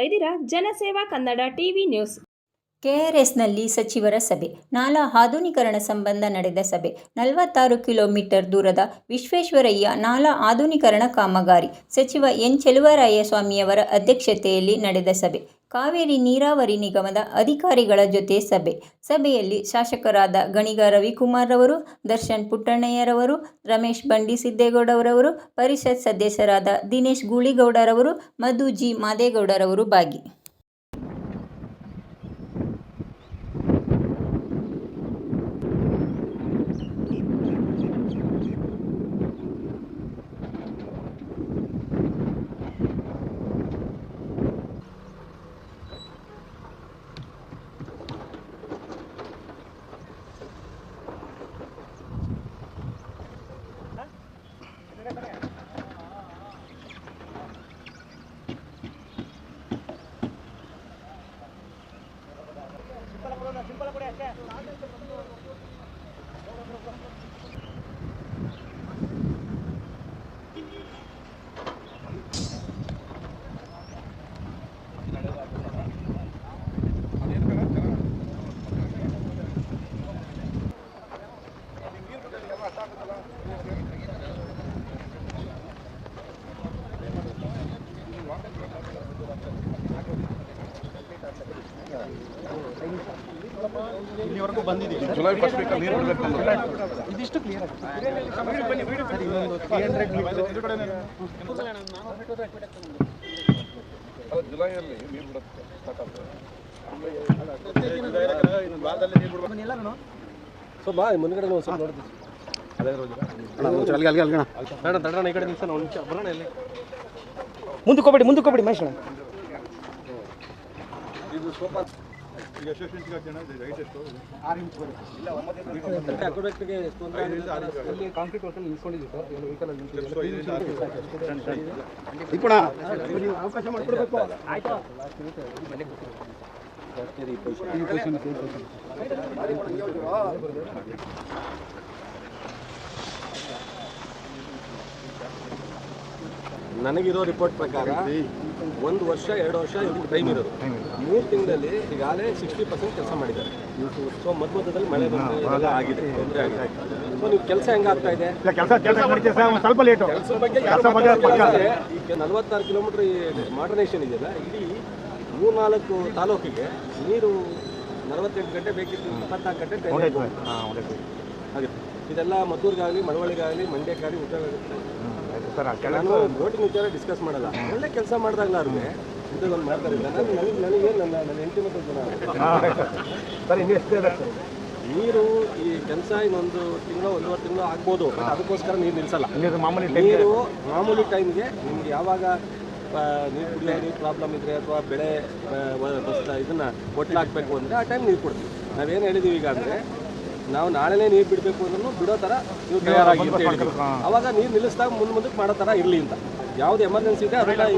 ನೋಡ್ತಾ ಇದ್ದೀರಾ ಜನಸೇವಾ ಕನ್ನಡ ಟಿವಿ ನ್ಯೂಸ್. ಕೆಆರ್ಎಸ್ನಲ್ಲಿ ಸಚಿವರ ಸಭೆ. ನಾಲಾ ಆಧುನೀಕರಣ ಸಂಬಂಧ ನಡೆದ ಸಭೆ. 46 ಕಿಲೋಮೀಟರ್ ದೂರದ ವಿಶ್ವೇಶ್ವರಯ್ಯ ನಾಲಾ ಆಧುನೀಕರಣ ಕಾಮಗಾರಿ. ಸಚಿವ ಎನ್. ಚೆಲುವರಾಯಸ್ವಾಮಿಯವರ ಅಧ್ಯಕ್ಷತೆಯಲ್ಲಿ ನಡೆದ ಸಭೆ. ಕಾವೇರಿ ನೀರಾವರಿ ನಿಗಮದ ಅಧಿಕಾರಿಗಳ ಜೊತೆ ಸಭೆ. ಸಭೆಯಲ್ಲಿ ಶಾಸಕರಾದ ಗಣಿಗ ರವಿಕುಮಾರ್ ರವರು, ದರ್ಶನ್ ಪುಟ್ಟಣ್ಣಯ್ಯರವರು, ರಮೇಶ್ ಬಂಡಿ ಸಿದ್ದೇಗೌಡರವರು, ಪರಿಷತ್ ಸದಸ್ಯರಾದ ದಿನೇಶ್ ಗೂಳಿಗೌಡರವರು, ಮಧು ಜಿ. ಮಾದೇಗೌಡರವರು ಭಾಗಿ. ಇಲ್ಲಿವರೆಗೂ ಬಂದಿದೆ. ಜುಲೈ ಫಸ್ಟ್ ವೀಕಲ್ಲಿ ನೀರು ಬಿಡಬೇಕು. ಇದಿಷ್ಟು ಕ್ಲಿಯರ್ ಆಗಿದೆ. ಜುಲೈಯಲ್ಲಿ ನೀರು ಬಿಡುತ್ತೆ ಸ್ಟಾರ್ಟ್ ಆಗ್ತದೆ. ಸೊ ಬಾ ಮುಂದ್ಗಡೆ ಒಂದು ಸ್ವಲ್ಪ ನೋಡ್ತೀವಿ. ಅದೇ ತಡೋಣ ಈ ಕಡೆ ನಿಮಿಷ ನಾವು ನಿಮಿಷ ಬರೋಣ. ಇಲ್ಲಿ ಮುಂದಕ್ಕೋಗ್ಬೇಡಿ ಮಹೇಶ್. ಇದು ಸ್ವಲ್ಪ ಈಗ ಎಷ್ಟೆಷ್ಟು ಜನ ರೈಟ್ ಎಷ್ಟು 6 ಇಂಚ್ ಇಲ್ಲ 9 ಅಕ್ಯುರೇಟ್ಗೆ ಎಷ್ಟು ಅಂತ ಇಲ್ಲಿ ಕಾಂಕ್ರೀಟ್ ವರ್ಕಲ್ಲಿ ನಿಲ್ಸ್ಕೊಂಡಿದ್ದೀವಿ ಸರ್. ಏನು ವೆಹಿಕಲ್ ಅಲ್ಲಿ ದೀಪಣ ನೀವು ಅವಕಾಶ ಮಾಡಿಕೊಡ್ಬೇಕು. ಆಯ್ತಾ ನನಗಿರೋ ರಿಪೋರ್ಟ್ ಪ್ರಕಾರ 1 ವರ್ಷ 2 ವರ್ಷ ಇವ್ರಿಗೆ ಟೈಮ್ ಇರೋದು. 3 ತಿಂಗಳಲ್ಲಿ ಈಗಾಗಲೇ 60% ಕೆಲಸ ಮಾಡಿದ್ದಾರೆ. ಸೊ ಮಧ್ಯದಲ್ಲಿ ಮಳೆ ಬಂದು ಆಗಿದೆ, ತೊಂದರೆ ಆಗಿದೆ. ಸೊ ನೀವು ಕೆಲಸ ಹೆಂಗಾಗ್ತಾ ಇದೆ? ಸ್ವಲ್ಪ ಲೇಟು. ಕೆಲಸದ ಬಗ್ಗೆ 46 ಕಿಲೋಮೀಟರ್ ಮಾಡರ್ನೈಸೇಷನ್ ಇದೆಯಲ್ಲ, ಇಡೀ 3-4 ತಾಲೂಕಿಗೆ ನೀರು 48 ಗಂಟೆ ಬೇಕಿತ್ತು, 24 ಗಂಟೆ ಹಾಗೆ. ಇದೆಲ್ಲ ಮದ್ದೂರಿಗಾಗಲಿ, ಮಳವಳ್ಳಿಗಾಗಲಿ, ಮಂಡ್ಯಕ್ಕಾಗಲಿ ಉಪಯೋಗ ಆಗುತ್ತೆ. ನಾನು ರೋಟಿನ ವಿಚಾರ ಡಿಸ್ಕಸ್ ಮಾಡಲ್ಲ. ಒಳ್ಳೆ ಕೆಲಸ ಮಾಡಿದಾಗಲ್ಲ ಅವ್ರಿಗೆ ಒಂದು ಮಾಡ್ತಾರೆ. ನನಗೆ ನನ್ನ ಹೆಂಡತಿ ಮತ್ತು ನೀರು ಈ ಕೆಲಸ ಇನ್ನೊಂದು ತಿಂಗಳು 1.5 ತಿಂಗಳು ಆಗ್ಬೋದು. ಅದಕ್ಕೋಸ್ಕರ ನೀರು ನಿಲ್ಲಿಸಲ್ಲ. ನೀರು ಮಾಮೂಲಿ ಟೈಮ್ಗೆ ನಿಮ್ಗೆ ಯಾವಾಗ ನೀರು ಕುಡಿಯೋ ನೀರು ಪ್ರಾಬ್ಲಮ್ ಇದ್ದರೆ ಅಥವಾ ಬೆಳೆ ಇದನ್ನು ಒಟ್ಲಾಗಬೇಕು ಅಂದರೆ ಆ ಟೈಮ್ ನೀರು ಕೊಡ್ತೀವಿ. ನಾವೇನು ಹೇಳಿದ್ದೀವಿ ಈಗ ಅಂದರೆ, ನಾವು ನಾಳೆನೇ ನೀರು ಬಿಡಬೇಕು ಅಂದ್ರೂ ಬಿಡೋ ಥರ ನೀವು ತಯಾರಾಗಿ ಅಂತ ಹೇಳಿದ್ವಿ. ಅವಾಗ ನೀರು ನಿಲ್ಲಿಸಿದಾಗ ಮುಂದಕ್ಕೆ ಮಾಡೋ ಥರ ಇರಲಿ ಅಂತ. ಯಾವುದು ಎಮರ್ಜೆನ್ಸಿ ಇದೆ ಅದನ್ನು ಈ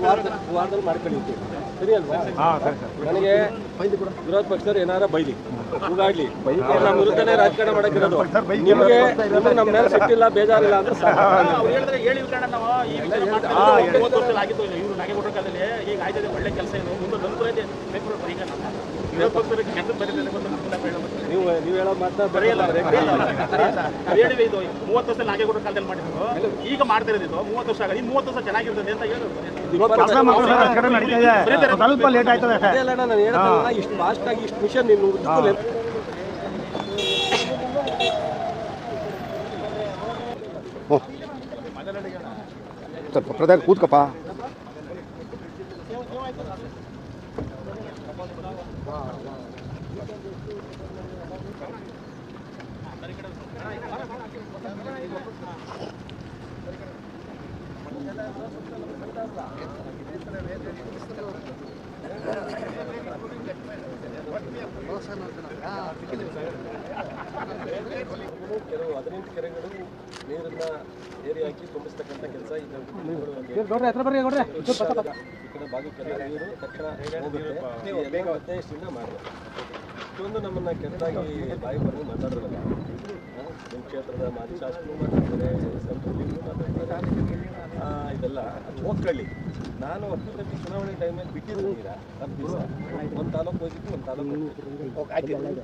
ವಾರದಲ್ಲಿ ಮಾಡ್ಕೊಂಡಿರ್ತೀವಿ. ಸರಿ ಅಲ್ವಾ? ನನಗೆ ವಿರೋಧ ಪಕ್ಷದವ್ರು ಏನಾರ ಬೈಲಿ ಕೂಗಾಡ್ಲಿ, ನಮ್ಮ ವಿರುದ್ಧನೇ ರಾಜಕಾರಣ ಮಾಡೋಕ್ಕಿರೋದು. ನಿಮಗೆ ನಮ್ಮ ಮೇಲೆ ಸಿಟ್ಟಿಲ್ಲ, ಬೇಜಾರಿಲ್ಲ ಅಂತ ನೀವು ಹೇಳೋ ಮಾತಾ ಬರೆಯಲ್ಲ. 30 ವರ್ಷ ನಾಗೇಗೌಡ ಕಾಲದಲ್ಲಿ ಮಾಡಿದ್ರು, ಈಗ ಮಾಡ್ತಾ ಇರೋದು 30 ವರ್ಷ ಆಗಿ 30 ವರ್ಷ ಚೆನ್ನಾಗಿರ್ತದೆ ಅಂತ ಹೇಳೋದು. ಸ್ವಲ್ಪ ಲೇಟ್ ಆಯ್ತದೆ. ನಾನು ಹೇಳ್ತಾನಲ್ಲ, ಇಷ್ಟು ಫಾಸ್ಟ್ ಆಗಿ ಇಷ್ಟು ಮಿಷನ್ ನೀನು ಸ್ವಲ್ಪ ಪ್ರಧಾನ ಕೂತ್ಕಪ್ಪ. ಕೆಲವು 18 ಕೆರೆಗಳು ನೀರನ್ನ ಏರಿ ಹಾಕಿ ತುಂಬಿಸ್ತಕ್ಕಂಥ ಕೆಲಸ ಈಗ ಭಾಗಕ್ಕೆಲ್ಲ ನೀರು ತಕ್ಷಣ ಹೋಗುತ್ತೆ. ಮತ್ತೆ ಇಷ್ಟಿಂದ ಮಾಡಬೇಕು. ಇಷ್ಟೊಂದು ನಮ್ಮನ್ನ ಕೆಟ್ಟದಾಗಿ ಬಾಯಿ ಬಂದು ಮಾತಾಡೋದಲ್ಲ. ನಿಮ್ಮ ಕ್ಷೇತ್ರ ಕ್ಷೇತ್ರದ ಮಾಜಿ ಶಾಸಕರು ಮಾತಾಡ್ತಾರೆ, ಸಂಸದರು ಮಾತಾಡ್ತಾರೆ, ಇದೆಲ್ಲ ಹೋಗ್ಕೊಳ್ಳಿ. ನಾನು ಅತ್ಯುತ್ತಮ ಚುನಾವಣೆ ಟೈಮಲ್ಲಿ ಬಿಟ್ಟಿದ್ದೀರ 10 ದಿವಸ ಒಂದು ತಾಲೂಕು ಹೋಗಿದ್ದು, ಒಂದು ತಾಲೂಕು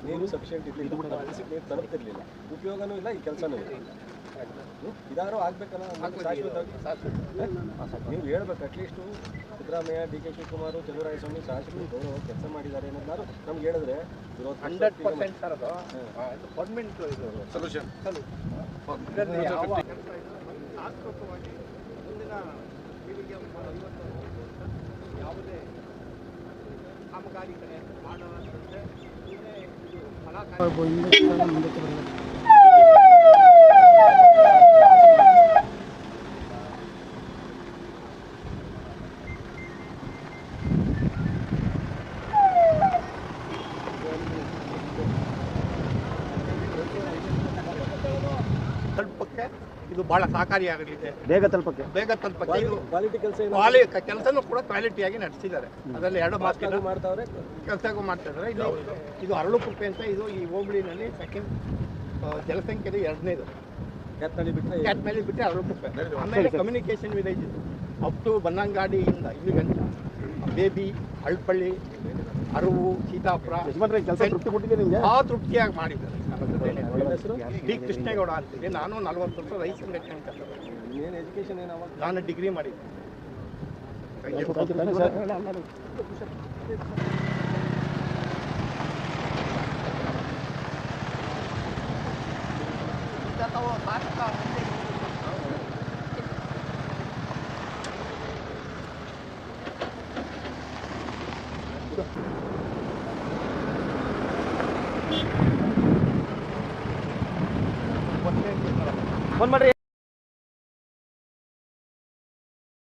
ನೀರು ಸಫಿಷಿಯೆಂಟ್ ಇರಲಿಲ್ಲ, ಅನಿಸಿಕೆ ನೀರು ತಲುಪ್ತಿರ್ಲಿಲ್ಲ, ಉಪಯೋಗನೂ ಇಲ್ಲ, ಈ ಕೆಲಸನೂ ಇಲ್ಲ. ಇದಾರು ಆಗ್ಬೇಕಲ್ಲ ಶಾಶ್ವತವಾಗಿ. ನೀವು ಹೇಳ್ಬೇಕು, at least Siddaramaiah, D K Shivakumar, Chaluvarayaswamy ಶಾಸಕರು ಗೌರವ ಕೆಲಸ ಮಾಡಿದ್ದಾರೆ ಅನ್ನೋದಾದ್ರು ನಮ್ಗೆ ಹೇಳಿದ್ರೆ 100% ಸರ್ ಅದು ಪರ್ಮನೆಂಟ್ ಸೊಲ್ಯೂಷನ್. ಶಾಶ್ವತವಾಗಿ ಮುಂದಿನ ಪೀಳಿಗೆ ಯಾವುದೇ ಕಾಮಗಾರಿ ಕಡೆ ಮಾಡದಂತೆ ಇದು ಫಲ ತಲುಪಕ್ಕೆ ಇದು ಬಹಳ ಸಹಕಾರಿಯಾಗಲಿದೆ. ಬೇಗ ತಲುಪಕ್ಕೆ ಇದು ಕ್ವಾಲಿಟಿ ಕೆಲಸ ಕೆಲಸನೂ ಕೂಡ ಕ್ವಾಲಿಟಿಯಾಗಿ ನಡೆಸಿದ್ದಾರೆ. ಅದರಲ್ಲಿ ಎರಡು ಮಾತು ಮಾಡ್ತಾವ್ರೆ, ಕೆಲಸಗೂ ಮಾಡ್ತಿದ್ದಾರೆ. ಇದು ಅರಳುಕುಪ್ಪೆ ಅಂತ, ಇದು ಈ ಹೋಬಳಿನಲ್ಲಿ ಸೆಕೆಂಡ್ ಜನಸಂಖ್ಯೆಯಲ್ಲಿ 2ನೇದು. ಕ್ಯಾತ್ನಳ್ಳಿ ಬಿಟ್ಟರೆ ಅರಳುಕುಪ್ಪೆ. ಆಮೇಲೆ ಕಮ್ಯುನಿಕೇಷನ್ ವಿಲೇಜ್ ಇದು ಅಪ್ ಟು ಬನ್ನಂಗಾಡಿಯಿಂದ ಇಲ್ಲಿ ಗಂಟ ಬೇಬಿ, ಹಳ್ಪಳ್ಳಿ, ಅರುವು, ಸೀತಾಪುರ ಕೆಲಸ ತೃಪ್ತಿ ಕೊಟ್ಟಿದೆ ನಿಮಗೆ? ತೃಪ್ತಿಯಾಗಿ ಮಾಡಿದ್ದಾರೆ. ಡಿ ಕೃಷ್ಣೇಗೌಡ ಅಂತಿದೆ. ನಾನು 40 ವರ್ಷ ರೈತ ಸಂಘಟನೆ ಕೆಲಸ. ಏನು ಎಜುಕೇಷನ್ ಏನು? ನಾನು ಡಿಗ್ರಿ ಮಾಡಿದ್ದೆ. ಫೋನ್ ಮಾಡ್ರಿ.